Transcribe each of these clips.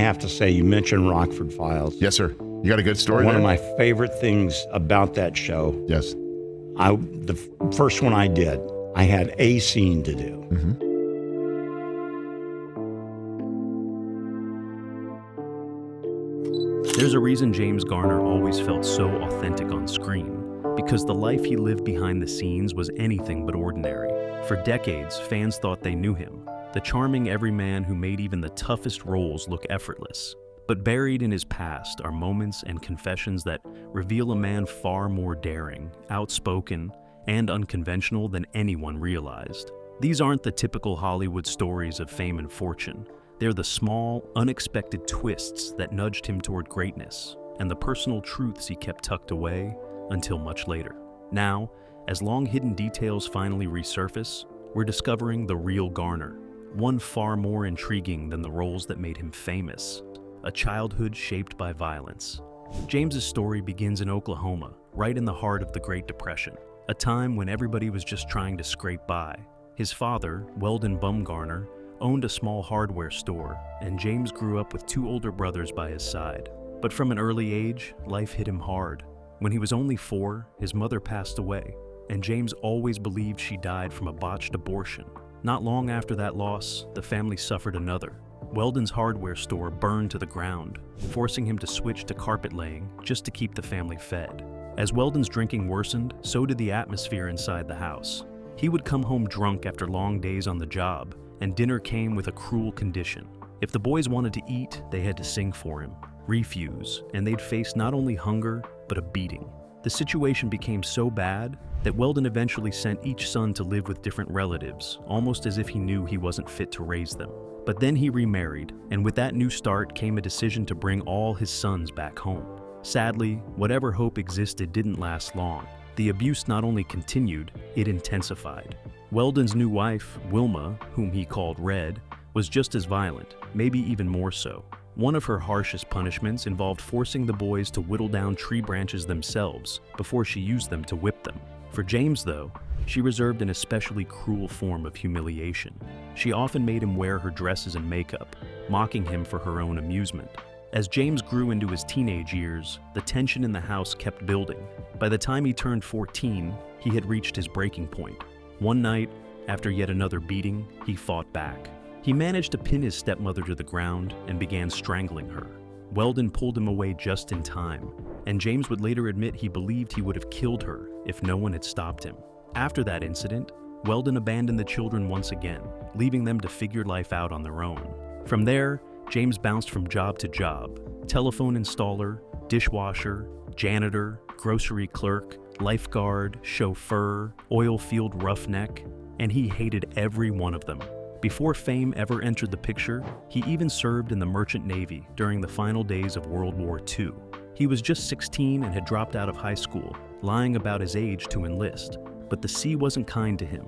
have to say, you mentioned Rockford Files. Yes, sir. You got a good story One there? of my favorite things about that show, Yes. the first one I did, I had a scene to do. Mm-hmm. There's a reason James Garner always felt so authentic on screen, because the life he lived behind the scenes was anything but ordinary. For decades, fans thought they knew him, the charming everyman who made even the toughest roles look effortless. But buried in his past are moments and confessions that reveal a man far more daring, outspoken, and unconventional than anyone realized. These aren't the typical Hollywood stories of fame and fortune. They're the small, unexpected twists that nudged him toward greatness, and the personal truths he kept tucked away until much later. Now, as long-hidden details finally resurface, we're discovering the real Garner, one far more intriguing than the roles that made him famous. A childhood shaped by violence. James's story begins in Oklahoma, right in the heart of the Great Depression, a time when everybody was just trying to scrape by. His father, Weldon Bumgarner, owned a small hardware store, and James grew up with two older brothers by his side. But from an early age, life hit him hard. When he was only 4, his mother passed away, and James always believed she died from a botched abortion. Not long after that loss, the family suffered another. Weldon's hardware store burned to the ground, forcing him to switch to carpet laying just to keep the family fed. As Weldon's drinking worsened, so did the atmosphere inside the house. He would come home drunk after long days on the job, and dinner came with a cruel condition. If the boys wanted to eat, they had to sing for him, refuse, and they'd face not only hunger, but a beating. The situation became so bad that Weldon eventually sent each son to live with different relatives, almost as if he knew he wasn't fit to raise them. But then he remarried, and with that new start came a decision to bring all his sons back home. Sadly, whatever hope existed didn't last long. The abuse not only continued, it intensified. Weldon's new wife, Wilma, whom he called Red, was just as violent, maybe even more so. One of her harshest punishments involved forcing the boys to whittle down tree branches themselves before she used them to whip them. For James, though, she reserved an especially cruel form of humiliation. She often made him wear her dresses and makeup, mocking him for her own amusement. As James grew into his teenage years, the tension in the house kept building. By the time he turned 14, he had reached his breaking point. One night, after yet another beating, he fought back. He managed to pin his stepmother to the ground and began strangling her. Weldon pulled him away just in time, and James would later admit he believed he would have killed her if no one had stopped him. After that incident, Weldon abandoned the children once again, leaving them to figure life out on their own. From there, James bounced from job to job: telephone installer, dishwasher, janitor, grocery clerk, lifeguard, chauffeur, oil field roughneck, and he hated every one of them. Before fame ever entered the picture, he even served in the Merchant Navy during the final days of World War II. He was just 16 and had dropped out of high school, lying about his age to enlist. But the sea wasn't kind to him.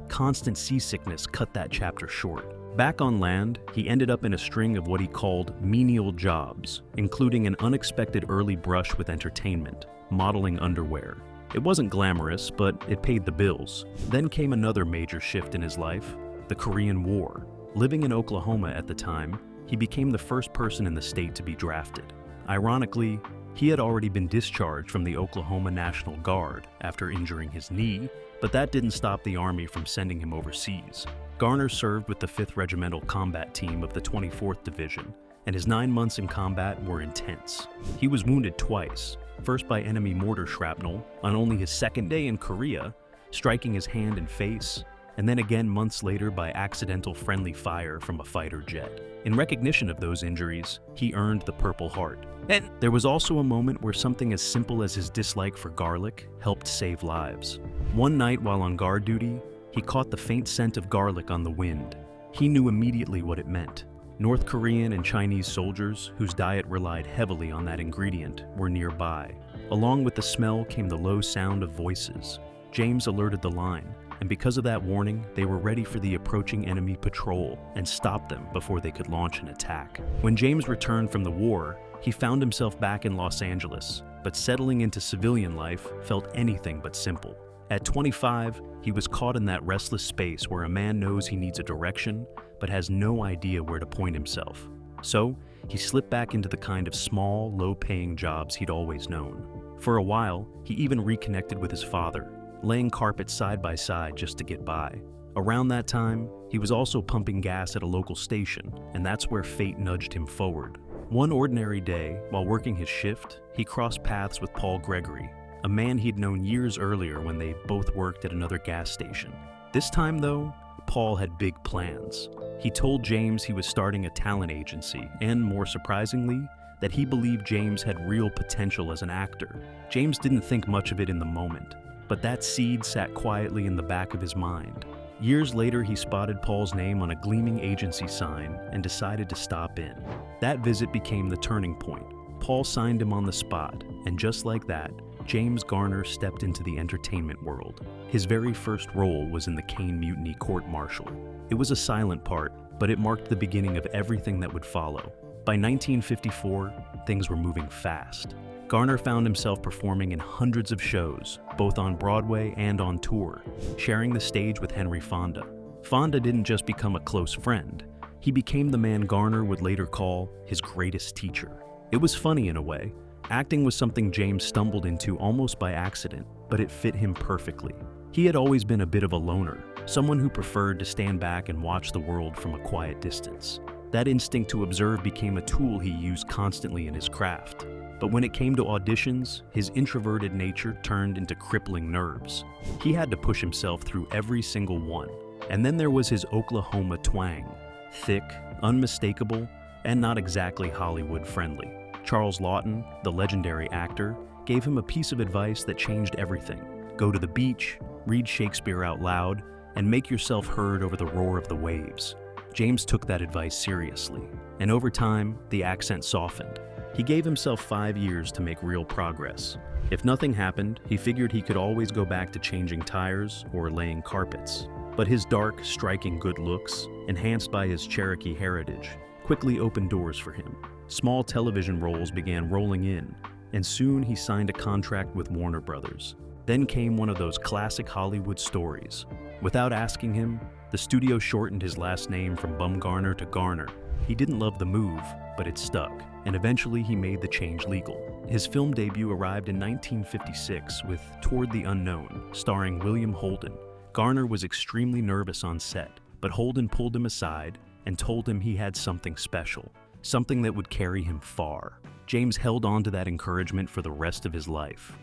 Constant seasickness cut that chapter short. Back on land, he ended up in a string of what he called menial jobs, including an unexpected early brush with entertainment, modeling underwear. It wasn't glamorous, but it paid the bills. Then came another major shift in his life: the Korean War. Living in Oklahoma at the time, he became the first person in the state to be drafted. Ironically, he had already been discharged from the Oklahoma National Guard after injuring his knee, but that didn't stop the Army from sending him overseas. Garner served with the 5th Regimental Combat Team of the 24th Division, and his 9 months in combat were intense. He was wounded twice, first by enemy mortar shrapnel on only his 2nd day in Korea, striking his hand and face, and then again months later by accidental friendly fire from a fighter jet. In recognition of those injuries, he earned the Purple Heart. And there was also a moment where something as simple as his dislike for garlic helped save lives. One night while on guard duty, he caught the faint scent of garlic on the wind. He knew immediately what it meant. North Korean and Chinese soldiers, whose diet relied heavily on that ingredient, were nearby. Along with the smell came the low sound of voices. James alerted the line, and because of that warning, they were ready for the approaching enemy patrol and stopped them before they could launch an attack. When James returned from the war, he found himself back in Los Angeles, but settling into civilian life felt anything but simple. At 25, he was caught in that restless space where a man knows he needs a direction, but has no idea where to point himself. So, he slipped back into the kind of small, low-paying jobs he'd always known. For a while, he even reconnected with his father, laying carpet side by side just to get by. Around that time, he was also pumping gas at a local station, and that's where fate nudged him forward. One ordinary day, while working his shift, he crossed paths with Paul Gregory, a man he'd known years earlier when they both worked at another gas station. This time, though, Paul had big plans. He told James he was starting a talent agency, and more surprisingly, that he believed James had real potential as an actor. James didn't think much of it in the moment, but that seed sat quietly in the back of his mind. Years later, he spotted Paul's name on a gleaming agency sign and decided to stop in. That visit became the turning point. Paul signed him on the spot, and just like that, James Garner stepped into the entertainment world. His very first role was in the Caine Mutiny court-martial. It was a silent part, but it marked the beginning of everything that would follow. By 1954, things were moving fast. Garner found himself performing in hundreds of shows, both on Broadway and on tour, sharing the stage with Henry Fonda. Fonda didn't just become a close friend, he became the man Garner would later call his greatest teacher. It was funny in a way. Acting was something James stumbled into almost by accident, but it fit him perfectly. He had always been a bit of a loner, someone who preferred to stand back and watch the world from a quiet distance. That instinct to observe became a tool he used constantly in his craft. But when it came to auditions, his introverted nature turned into crippling nerves. He had to push himself through every single one. And then there was his Oklahoma twang. Thick, unmistakable, and not exactly Hollywood-friendly. Charles Laughton, the legendary actor, gave him a piece of advice that changed everything. Go to the beach, read Shakespeare out loud, and make yourself heard over the roar of the waves. James took that advice seriously, and over time, the accent softened. He gave himself 5 years to make real progress. If nothing happened, he figured he could always go back to changing tires or laying carpets. But his dark, striking good looks, enhanced by his Cherokee heritage, quickly opened doors for him. Small television roles began rolling in, and soon he signed a contract with Warner Brothers. Then came one of those classic Hollywood stories. Without asking him, the studio shortened his last name from Bumgarner to Garner. He didn't love the move, but it stuck, and eventually he made the change legal. His film debut arrived in 1956 with Toward the Unknown, starring William Holden. Garner was extremely nervous on set, but Holden pulled him aside and told him he had something special, something that would carry him far. James held on to that encouragement for the rest of his life.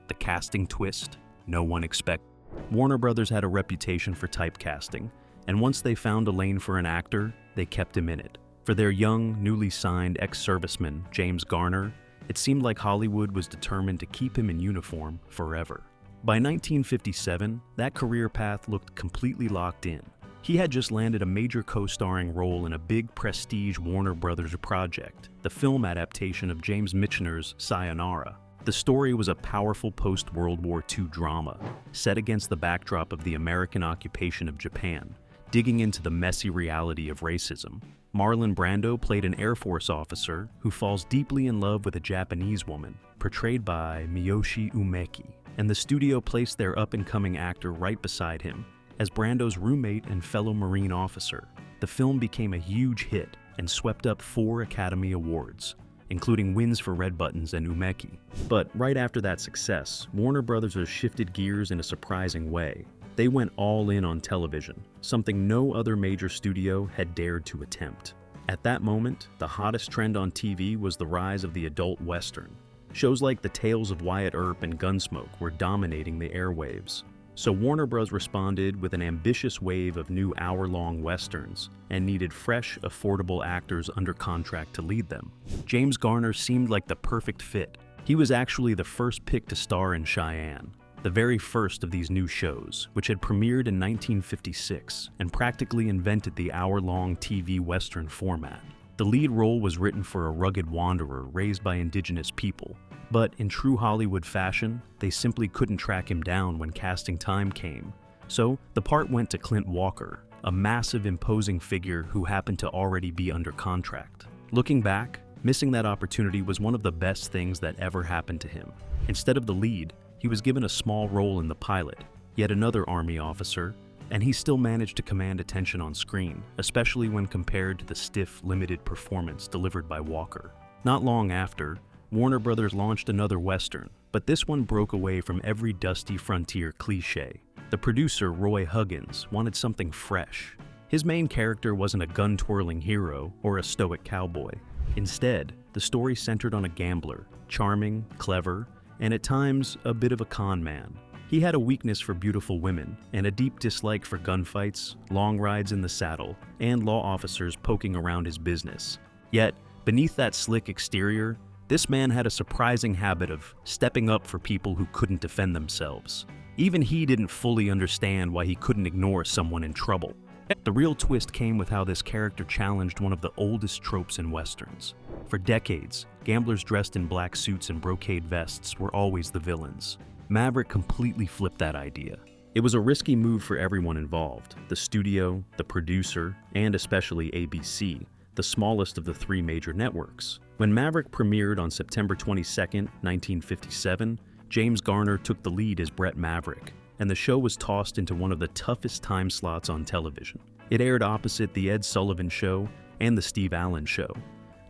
The casting twist, no one expected. Warner Brothers had a reputation for typecasting, and once they found a lane for an actor, they kept him in it. For their young, newly signed ex-serviceman, James Garner, it seemed like Hollywood was determined to keep him in uniform forever. By 1957, that career path looked completely locked in. He had just landed a major co-starring role in a big prestige Warner Brothers project, the film adaptation of James Michener's Sayonara. The story was a powerful post-World War II drama, set against the backdrop of the American occupation of Japan, digging into the messy reality of racism. Marlon Brando played an Air Force officer who falls deeply in love with a Japanese woman, portrayed by Miyoshi Umeki, and the studio placed their up-and-coming actor right beside him, as Brando's roommate and fellow Marine officer. The film became a huge hit and swept up 4 Academy Awards, including wins for Red Buttons and Umeki. But right after that success, Warner Brothers shifted gears in a surprising way. They went all in on television, something no other major studio had dared to attempt. At that moment, the hottest trend on TV was the rise of the adult Western. Shows like The Tales of Wyatt Earp and Gunsmoke were dominating the airwaves. So Warner Bros. Responded with an ambitious wave of new hour-long Westerns and needed fresh, affordable actors under contract to lead them. James Garner seemed like the perfect fit. He was actually the first pick to star in Cheyenne, the very first of these new shows, which had premiered in 1956 and practically invented the hour-long TV Western format. The lead role was written for a rugged wanderer raised by indigenous people, but in true Hollywood fashion, they simply couldn't track him down when casting time came. So the part went to Clint Walker, a massive, imposing figure who happened to already be under contract. Looking back, missing that opportunity was one of the best things that ever happened to him. Instead of the lead, he was given a small role in the pilot, yet another Army officer, and he still managed to command attention on screen, especially when compared to the stiff, limited performance delivered by Walker. Not long after, Warner Brothers launched another Western, but this one broke away from every dusty frontier cliché. The producer, Roy Huggins, wanted something fresh. His main character wasn't a gun-twirling hero or a stoic cowboy. Instead, the story centered on a gambler, charming, clever, and at times a bit of a con man. He had a weakness for beautiful women and a deep dislike for gunfights, long rides in the saddle, and law officers poking around his business. Yet, beneath that slick exterior, this man had a surprising habit of stepping up for people who couldn't defend themselves. Even he didn't fully understand why he couldn't ignore someone in trouble. The real twist came with how this character challenged one of the oldest tropes in Westerns. For decades, gamblers dressed in black suits and brocade vests were always the villains. Maverick completely flipped that idea. It was a risky move for everyone involved: the studio, the producer, and especially ABC, the smallest of the three major networks. When Maverick premiered on September 22, 1957, James Garner took the lead as Brett Maverick, and the show was tossed into one of the toughest time slots on television. It aired opposite The Ed Sullivan Show and The Steve Allen Show,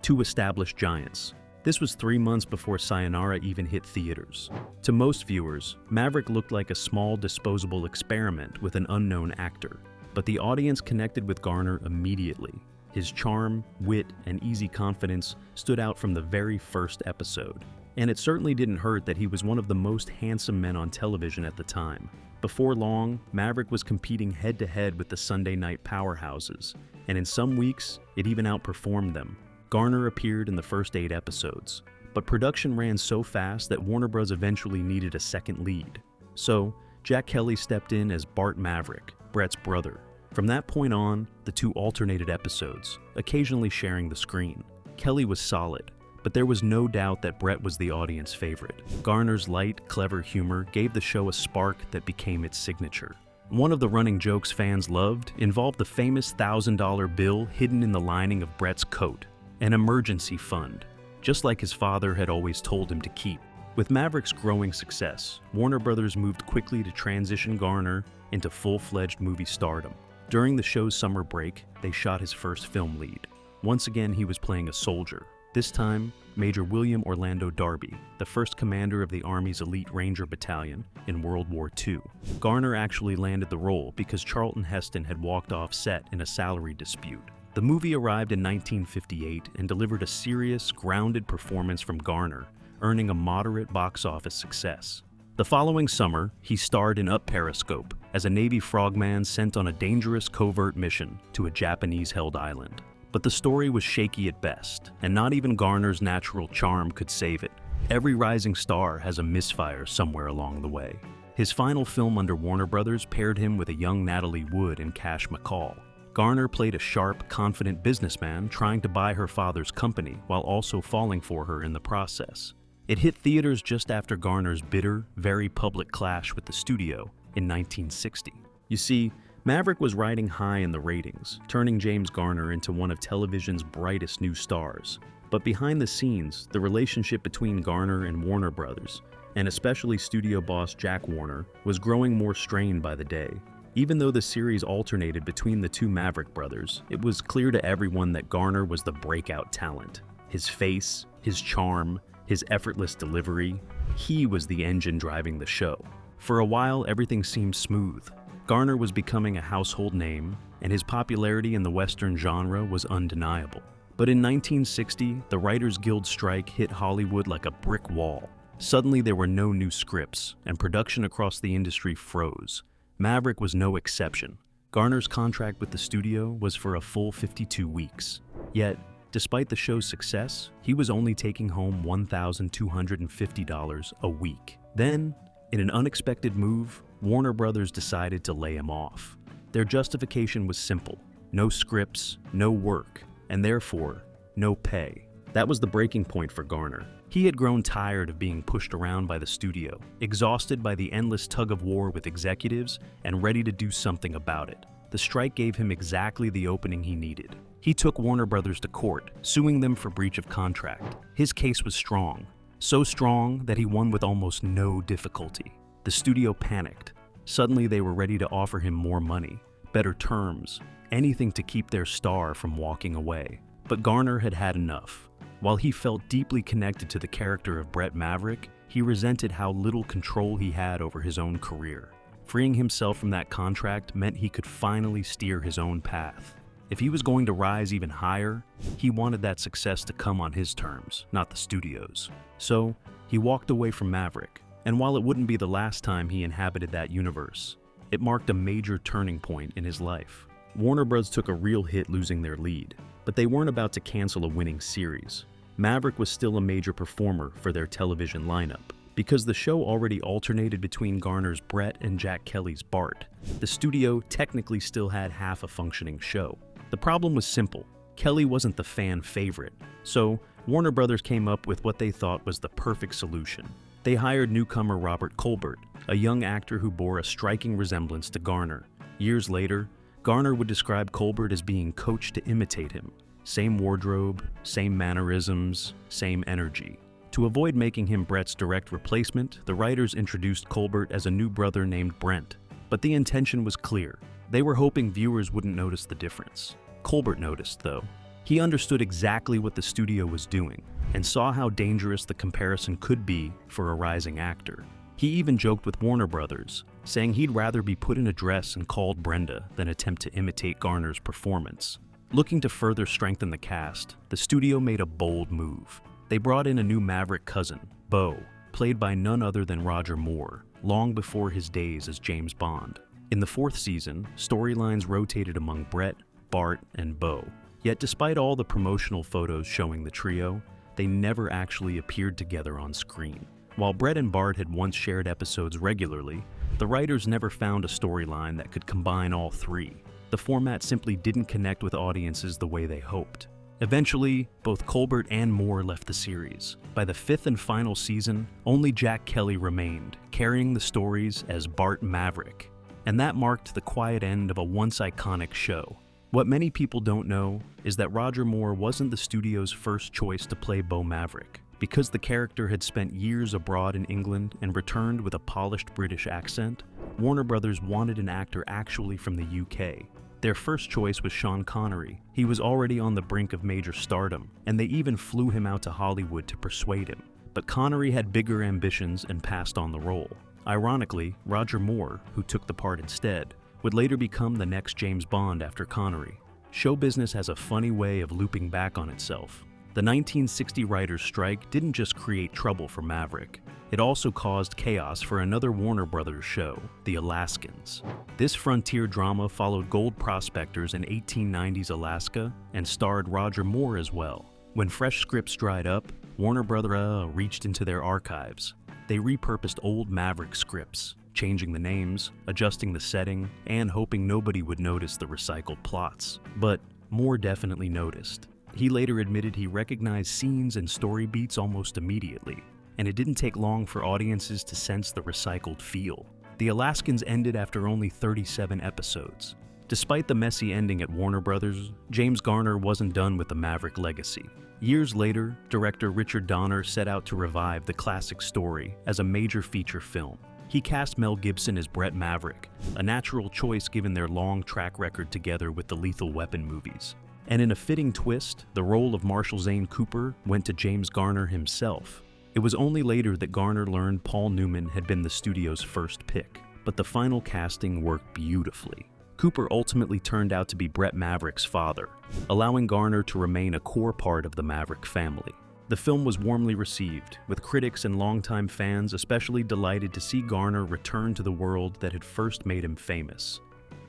two established giants. This was 3 months before Sayonara even hit theaters. To most viewers, Maverick looked like a small, disposable experiment with an unknown actor, but the audience connected with Garner immediately. His charm, wit, and easy confidence stood out from the very first episode. And it certainly didn't hurt that he was one of the most handsome men on television at the time. Before long, Maverick was competing head-to-head with the Sunday night powerhouses, and in some weeks, it even outperformed them. Garner appeared in the first 8 episodes, but production ran so fast that Warner Bros. Eventually needed a second lead. So, Jack Kelly stepped in as Bart Maverick, Brett's brother. From that point on, the two alternated episodes, occasionally sharing the screen. Kelly was solid, but there was no doubt that Brett was the audience favorite. Garner's light, clever humor gave the show a spark that became its signature. One of the running jokes fans loved involved the famous $1,000 bill hidden in the lining of Brett's coat, an emergency fund, just like his father had always told him to keep. With Maverick's growing success, Warner Brothers moved quickly to transition Garner into full-fledged movie stardom. During the show's summer break, they shot his first film lead. Once again, he was playing a soldier. This time, Major William Orlando Darby, the first commander of the Army's Elite Ranger Battalion in World War II. Garner actually landed the role because Charlton Heston had walked off set in a salary dispute. The movie arrived in 1958 and delivered a serious, grounded performance from Garner, earning a moderate box office success. The following summer, he starred in Up Periscope as a Navy frogman sent on a dangerous covert mission to a Japanese-held island. But the story was shaky at best, and not even Garner's natural charm could save it. Every rising star has a misfire somewhere along the way. His final film under Warner Brothers paired him with a young Natalie Wood and Cash McCall. Garner played a sharp, confident businessman trying to buy her father's company while also falling for her in the process. It hit theaters just after Garner's bitter, very public clash with the studio in 1960. You see, Maverick was riding high in the ratings, turning James Garner into one of television's brightest new stars. But behind the scenes, the relationship between Garner and Warner Brothers, and especially studio boss Jack Warner, was growing more strained by the day. Even though the series alternated between the two Maverick brothers, it was clear to everyone that Garner was the breakout talent. His face, his charm, his effortless delivery, he was the engine driving the show. For a while, everything seemed smooth. Garner was becoming a household name, and his popularity in the Western genre was undeniable. But in 1960, the Writers Guild strike hit Hollywood like a brick wall. Suddenly, there were no new scripts, and production across the industry froze. Maverick was no exception. Garner's contract with the studio was for a full 52 weeks. Yet, despite the show's success, he was only taking home $1,250 a week. Then, in an unexpected move, Warner Brothers decided to lay him off. Their justification was simple: no scripts, no work, and therefore, no pay. That was the breaking point for Garner. He had grown tired of being pushed around by the studio, exhausted by the endless tug-of-war with executives, and ready to do something about it. The strike gave him exactly the opening he needed. He took Warner Brothers to court, suing them for breach of contract. His case was strong, so strong that he won with almost no difficulty. The studio panicked. Suddenly they were ready to offer him more money, better terms, anything to keep their star from walking away. But Garner had had enough. While he felt deeply connected to the character of Brett Maverick, he resented how little control he had over his own career. Freeing himself from that contract meant he could finally steer his own path. If he was going to rise even higher, he wanted that success to come on his terms, not the studio's. So, he walked away from Maverick, and while it wouldn't be the last time he inhabited that universe, it marked a major turning point in his life. Warner Bros. Took a real hit losing their lead, but they weren't about to cancel a winning series. Maverick was still a major performer for their television lineup. Because the show already alternated between Garner's Brett and Jack Kelly's Bart, the studio technically still had half a functioning show. The problem was simple. Kelly wasn't the fan favorite, so Warner Brothers came up with what they thought was the perfect solution. They hired newcomer Robert Colbert, a young actor who bore a striking resemblance to Garner. Years later, Garner would describe Colbert as being coached to imitate him. Same wardrobe, same mannerisms, same energy. To avoid making him Brett's direct replacement, the writers introduced Colbert as a new brother named Brent. But the intention was clear. They were hoping viewers wouldn't notice the difference. Colbert noticed, though. He understood exactly what the studio was doing and saw how dangerous the comparison could be for a rising actor. He even joked with Warner Brothers, saying he'd rather be put in a dress and called Brenda than attempt to imitate Garner's performance. Looking to further strengthen the cast, the studio made a bold move. They brought in a new Maverick cousin, Bo, played by none other than Roger Moore, long before his days as James Bond. In the fourth season, storylines rotated among Brett, Bart, and Bo. Yet despite all the promotional photos showing the trio, they never actually appeared together on screen. While Brett and Bart had once shared episodes regularly, the writers never found a storyline that could combine all three. The format simply didn't connect with audiences the way they hoped. Eventually, both Colbert and Moore left the series. By the fifth and final season, only Jack Kelly remained, carrying the stories as Bart Maverick. And that marked the quiet end of a once iconic show. What many people don't know is that Roger Moore wasn't the studio's first choice to play Bo Maverick. Because the character had spent years abroad in England and returned with a polished British accent, Warner Brothers wanted an actor actually from the UK. Their first choice was Sean Connery. He was already on the brink of major stardom, and they even flew him out to Hollywood to persuade him. But Connery had bigger ambitions and passed on the role. Ironically, Roger Moore, who took the part instead, would later become the next James Bond after Connery. Show business has a funny way of looping back on itself. The 1960 writers' strike didn't just create trouble for Maverick. It also caused chaos for another Warner Brothers show, The Alaskans. This frontier drama followed gold prospectors in 1890s Alaska and starred Roger Moore as well. When fresh scripts dried up, Warner Brothers reached into their archives. They repurposed old Maverick scripts, changing the names, adjusting the setting, and hoping nobody would notice the recycled plots. But Moore definitely noticed. He later admitted he recognized scenes and story beats almost immediately, and it didn't take long for audiences to sense the recycled feel. The Alaskans ended after only 37 episodes. Despite the messy ending at Warner Brothers, James Garner wasn't done with the Maverick legacy. Years later, director Richard Donner set out to revive the classic story as a major feature film. He cast Mel Gibson as Brett Maverick, a natural choice given their long track record together with the Lethal Weapon movies. And in a fitting twist, the role of Marshall Zane Cooper went to James Garner himself. It was only later that Garner learned Paul Newman had been the studio's first pick, but the final casting worked beautifully. Cooper ultimately turned out to be Brett Maverick's father, allowing Garner to remain a core part of the Maverick family. The film was warmly received, with critics and longtime fans especially delighted to see Garner return to the world that had first made him famous.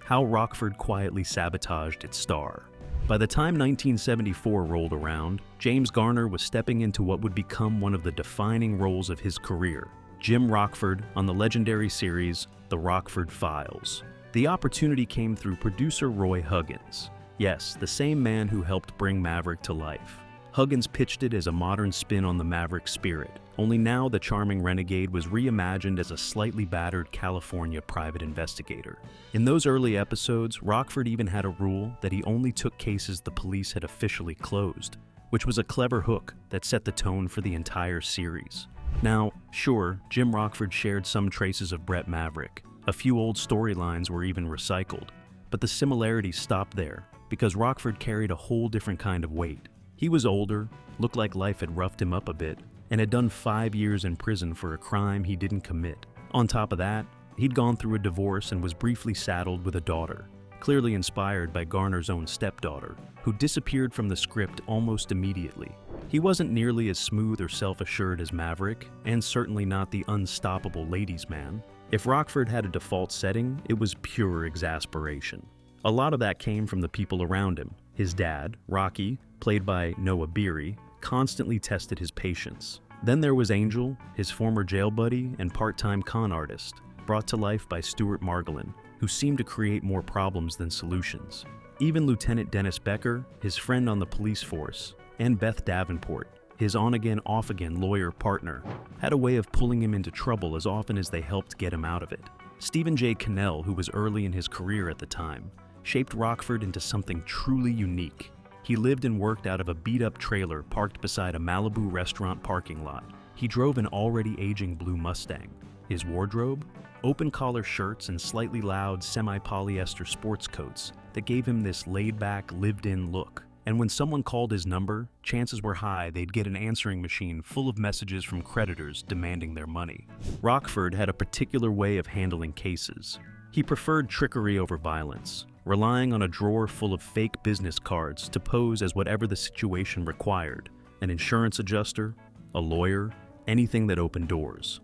How Rockford quietly sabotaged its star. By the time 1974 rolled around, James Garner was stepping into what would become one of the defining roles of his career, Jim Rockford on the legendary series The Rockford Files. The opportunity came through producer Roy Huggins. Yes, the same man who helped bring Maverick to life. Huggins pitched it as a modern spin on the Maverick spirit, only now the charming renegade was reimagined as a slightly battered California private investigator. In those early episodes, Rockford even had a rule that he only took cases the police had officially closed, which was a clever hook that set the tone for the entire series. Now, sure, Jim Rockford shared some traces of Brett Maverick, A few old storylines were even recycled, but the similarities stopped there because Rockford carried a whole different kind of weight. He was older, looked like life had roughed him up a bit, and had done 5 years in prison for a crime he didn't commit. On top of that, he'd gone through a divorce and was briefly saddled with a daughter, clearly inspired by Garner's own stepdaughter, who disappeared from the script almost immediately. He wasn't nearly as smooth or self-assured as Maverick, and certainly not the unstoppable ladies' man. If Rockford had a default setting, it was pure exasperation. A lot of that came from the people around him. His dad, Rocky, played by Noah Beery, constantly tested his patience. Then there was Angel, his former jail buddy and part-time con artist, brought to life by Stuart Margolin, who seemed to create more problems than solutions. Even Lieutenant Dennis Becker, his friend on the police force, and Beth Davenport, his on-again, off-again lawyer partner, had a way of pulling him into trouble as often as they helped get him out of it. Stephen J. Cannell, who was early in his career at the time, shaped Rockford into something truly unique. He lived and worked out of a beat-up trailer parked beside a Malibu restaurant parking lot. He drove an already aging blue Mustang. His wardrobe? Open-collar shirts and slightly loud semi-polyester sports coats that gave him this laid-back, lived-in look. And when someone called his number, chances were high they'd get an answering machine full of messages from creditors demanding their money. Rockford had a particular way of handling cases. He preferred trickery over violence, relying on a drawer full of fake business cards to pose as whatever the situation required: an insurance adjuster, a lawyer, anything that opened doors.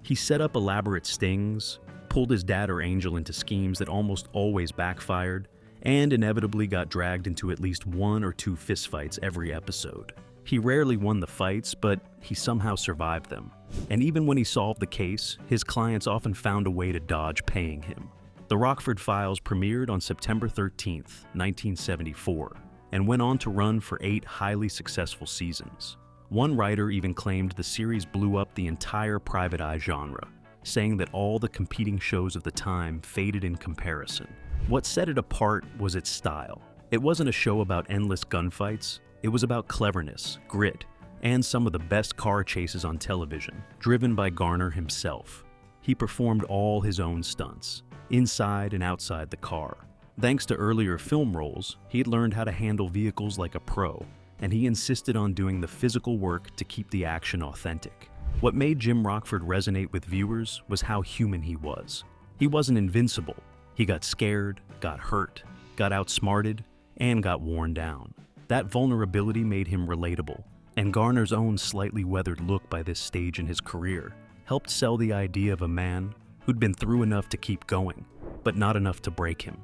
He set up elaborate stings, pulled his dad or Angel into schemes that almost always backfired, and inevitably got dragged into at least 1 or 2 fistfights every episode. He rarely won the fights, but he somehow survived them. And even when he solved the case, his clients often found a way to dodge paying him. The Rockford Files premiered on September 13th, 1974, and went on to run for 8 highly successful seasons. One writer even claimed the series blew up the entire private eye genre, saying that all the competing shows of the time faded in comparison. What set it apart was its style. It wasn't a show about endless gunfights. It was about cleverness, grit, and some of the best car chases on television, driven by Garner himself. He performed all his own stunts, inside and outside the car. Thanks to earlier film roles, he'd learned how to handle vehicles like a pro, and he insisted on doing the physical work to keep the action authentic. What made Jim Rockford resonate with viewers was how human he was. He wasn't invincible. He got scared, got hurt, got outsmarted, and got worn down. That vulnerability made him relatable, and Garner's own slightly weathered look by this stage in his career helped sell the idea of a man who'd been through enough to keep going, but not enough to break him.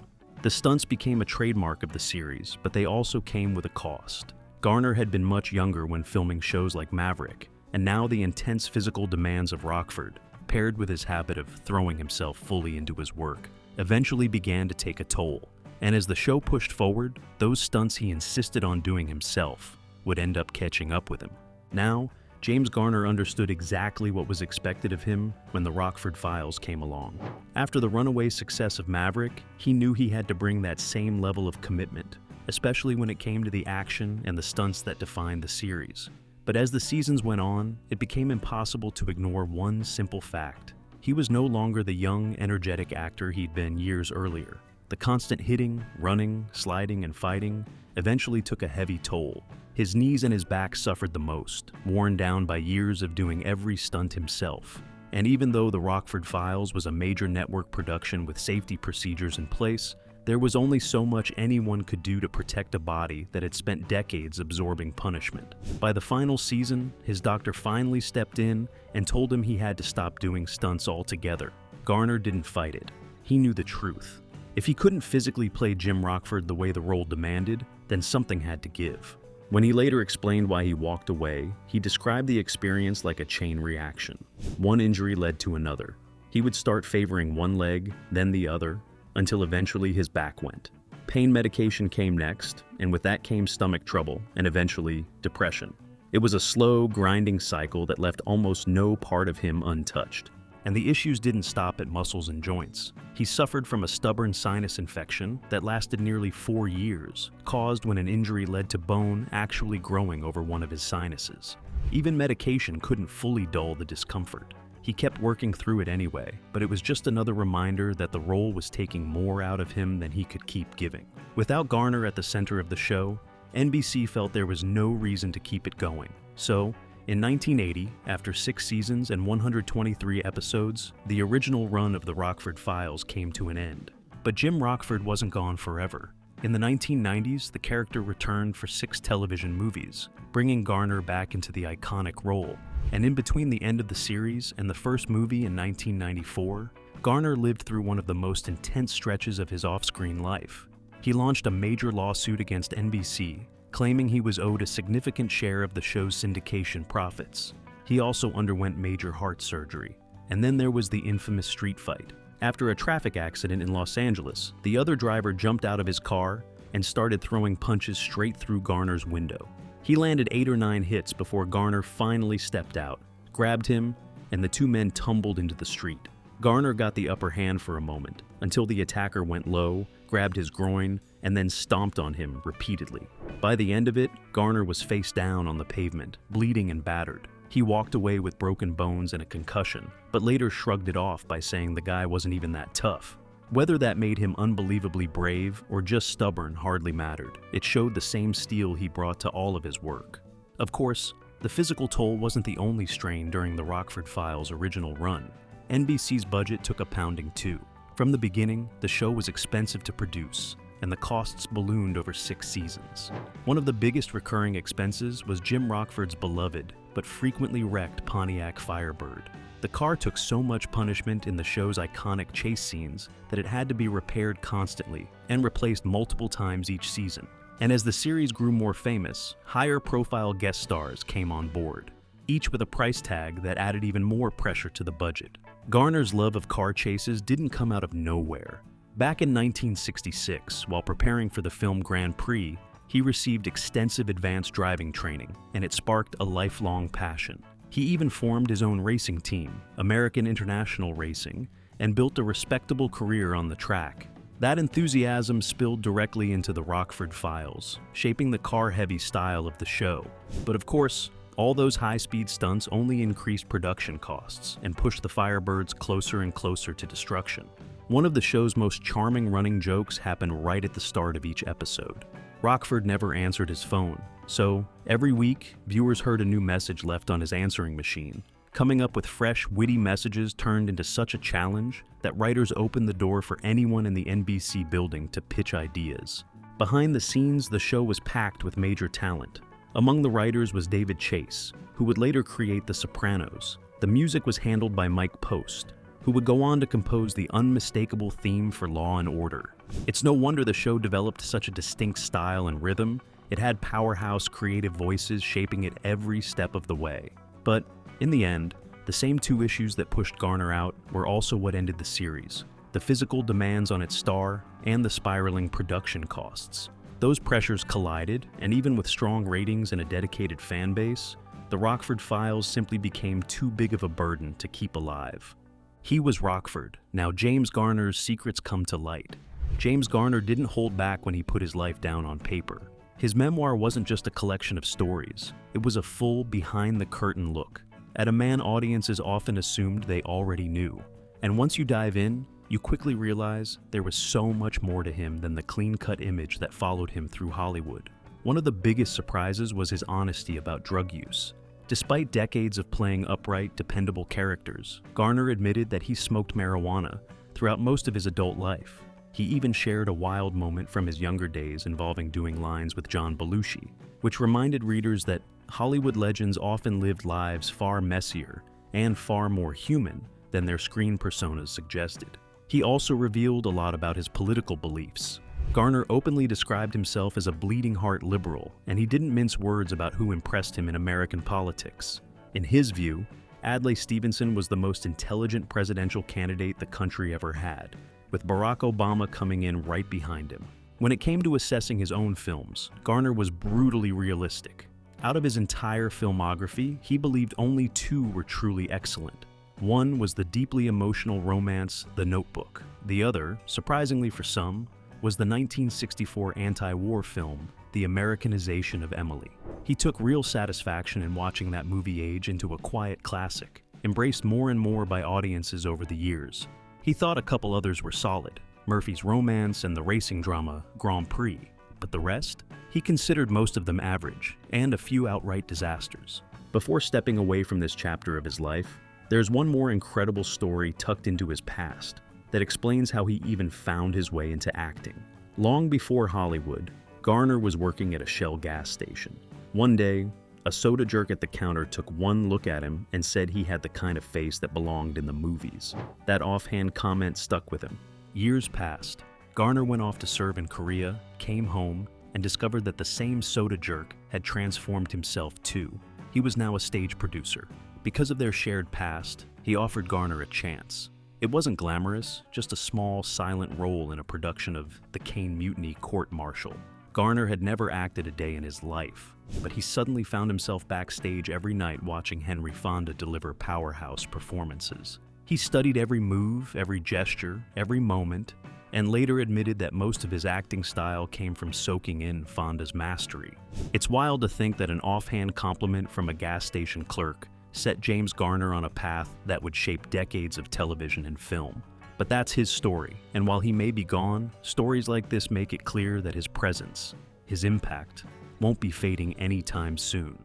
The stunts became a trademark of the series, but they also came with a cost. Garner had been much younger when filming shows like Maverick, and now the intense physical demands of Rockford, paired with his habit of throwing himself fully into his work, eventually began to take a toll. And as the show pushed forward, those stunts he insisted on doing himself would end up catching up with him. Now, James Garner understood exactly what was expected of him when the Rockford Files came along. After the runaway success of Maverick, he knew he had to bring that same level of commitment, especially when it came to the action and the stunts that defined the series. But as the seasons went on, it became impossible to ignore one simple fact. He was no longer the young, energetic actor he'd been years earlier. The constant hitting, running, sliding, and fighting eventually took a heavy toll. His knees and his back suffered the most, worn down by years of doing every stunt himself. And even though The Rockford Files was a major network production with safety procedures in place, there was only so much anyone could do to protect a body that had spent decades absorbing punishment. By the final season, his doctor finally stepped in and told him he had to stop doing stunts altogether. Garner didn't fight it. He knew the truth. If he couldn't physically play Jim Rockford the way the role demanded, then something had to give. When he later explained why he walked away, he described the experience like a chain reaction. One injury led to another. He would start favoring one leg, then the other, until eventually his back went. Pain medication came next, and with that came stomach trouble, and eventually depression. It was a slow, grinding cycle that left almost no part of him untouched. And the issues didn't stop at muscles and joints. He suffered from a stubborn sinus infection that lasted nearly 4 years, caused when an injury led to bone actually growing over one of his sinuses. Even medication couldn't fully dull the discomfort. He kept working through it anyway, but it was just another reminder that the role was taking more out of him than he could keep giving. Without Garner at the center of the show, NBC felt there was no reason to keep it going. So, in 1980, after 6 seasons and 123 episodes, the original run of the Rockford Files came to an end. But Jim Rockford wasn't gone forever. In the 1990s, the character returned for 6 television movies, bringing Garner back into the iconic role. And in between the end of the series and the first movie in 1994, Garner lived through one of the most intense stretches of his off-screen life. He launched a major lawsuit against NBC, claiming he was owed a significant share of the show's syndication profits. He also underwent major heart surgery. And then there was the infamous street fight. After a traffic accident in Los Angeles, the other driver jumped out of his car and started throwing punches straight through Garner's window. He landed 8 or 9 hits before Garner finally stepped out, grabbed him, and the 2 men tumbled into the street. Garner got the upper hand for a moment, until the attacker went low, grabbed his groin, and then stomped on him repeatedly. By the end of it, Garner was face down on the pavement, bleeding and battered. He walked away with broken bones and a concussion, but later shrugged it off by saying the guy wasn't even that tough. Whether that made him unbelievably brave or just stubborn hardly mattered. It showed the same steel he brought to all of his work. Of course, the physical toll wasn't the only strain during the Rockford Files' original run. NBC's budget took a pounding too. From the beginning, the show was expensive to produce, and the costs ballooned over 6 seasons. One of the biggest recurring expenses was Jim Rockford's beloved, but frequently wrecked Pontiac Firebird. The car took so much punishment in the show's iconic chase scenes that it had to be repaired constantly and replaced multiple times each season. And as the series grew more famous, higher-profile guest stars came on board, each with a price tag that added even more pressure to the budget. Garner's love of car chases didn't come out of nowhere. Back in 1966, while preparing for the film Grand Prix, he received extensive advanced driving training, and it sparked a lifelong passion. He even formed his own racing team, American International Racing, and built a respectable career on the track. That enthusiasm spilled directly into the Rockford Files, shaping the car-heavy style of the show. But of course, all those high-speed stunts only increased production costs and pushed the Firebirds closer and closer to destruction. One of the show's most charming running jokes happened right at the start of each episode. Rockford never answered his phone, so every week, viewers heard a new message left on his answering machine. Coming up with fresh, witty messages turned into such a challenge that writers opened the door for anyone in the NBC building to pitch ideas. Behind the scenes, the show was packed with major talent. Among the writers was David Chase, who would later create The Sopranos. The music was handled by Mike Post, who would go on to compose the unmistakable theme for Law and Order. It's no wonder the show developed such a distinct style and rhythm. It had powerhouse creative voices shaping it every step of the way. But in the end, the same 2 issues that pushed Garner out were also what ended the series: the physical demands on its star and the spiraling production costs. Those pressures collided, and even with strong ratings and a dedicated fan base, the Rockford Files simply became too big of a burden to keep alive. He was Rockford. Now James Garner's secrets come to light. James Garner didn't hold back when he put his life down on paper. His memoir wasn't just a collection of stories. It was a full, behind-the-curtain look at a man audiences often assumed they already knew. And once you dive in, you quickly realize there was so much more to him than the clean-cut image that followed him through Hollywood. One of the biggest surprises was his honesty about drug use. Despite decades of playing upright, dependable characters, Garner admitted that he smoked marijuana throughout most of his adult life. He even shared a wild moment from his younger days involving doing lines with John Belushi, which reminded readers that Hollywood legends often lived lives far messier and far more human than their screen personas suggested. He also revealed a lot about his political beliefs. Garner openly described himself as a bleeding-heart liberal, and he didn't mince words about who impressed him in American politics. In his view, Adlai Stevenson was the most intelligent presidential candidate the country ever had, with Barack Obama coming in right behind him. When it came to assessing his own films, Garner was brutally realistic. Out of his entire filmography, he believed only 2 were truly excellent. One was the deeply emotional romance The Notebook. The other, surprisingly for some, was the 1964 anti-war film The Americanization of Emily. He took real satisfaction in watching that movie age into a quiet classic, embraced more and more by audiences over the years. He thought a couple others were solid, Murphy's Romance and the racing drama Grand Prix, but the rest? He considered most of them average, and a few outright disasters. Before stepping away from this chapter of his life, there's one more incredible story tucked into his past that explains how he even found his way into acting. Long before Hollywood, Garner was working at a Shell gas station. One day, a soda jerk at the counter took one look at him and said he had the kind of face that belonged in the movies. That offhand comment stuck with him. Years passed. Garner went off to serve in Korea, came home, and discovered that the same soda jerk had transformed himself too. He was now a stage producer. Because of their shared past, he offered Garner a chance. It wasn't glamorous, just a small, silent role in a production of The Caine Mutiny court-martial. Garner had never acted a day in his life, but he suddenly found himself backstage every night watching Henry Fonda deliver powerhouse performances. He studied every move, every gesture, every moment, and later admitted that most of his acting style came from soaking in Fonda's mastery. It's wild to think that an offhand compliment from a gas station clerk set James Garner on a path that would shape decades of television and film. But that's his story, and while he may be gone, stories like this make it clear that his presence, his impact, won't be fading anytime soon.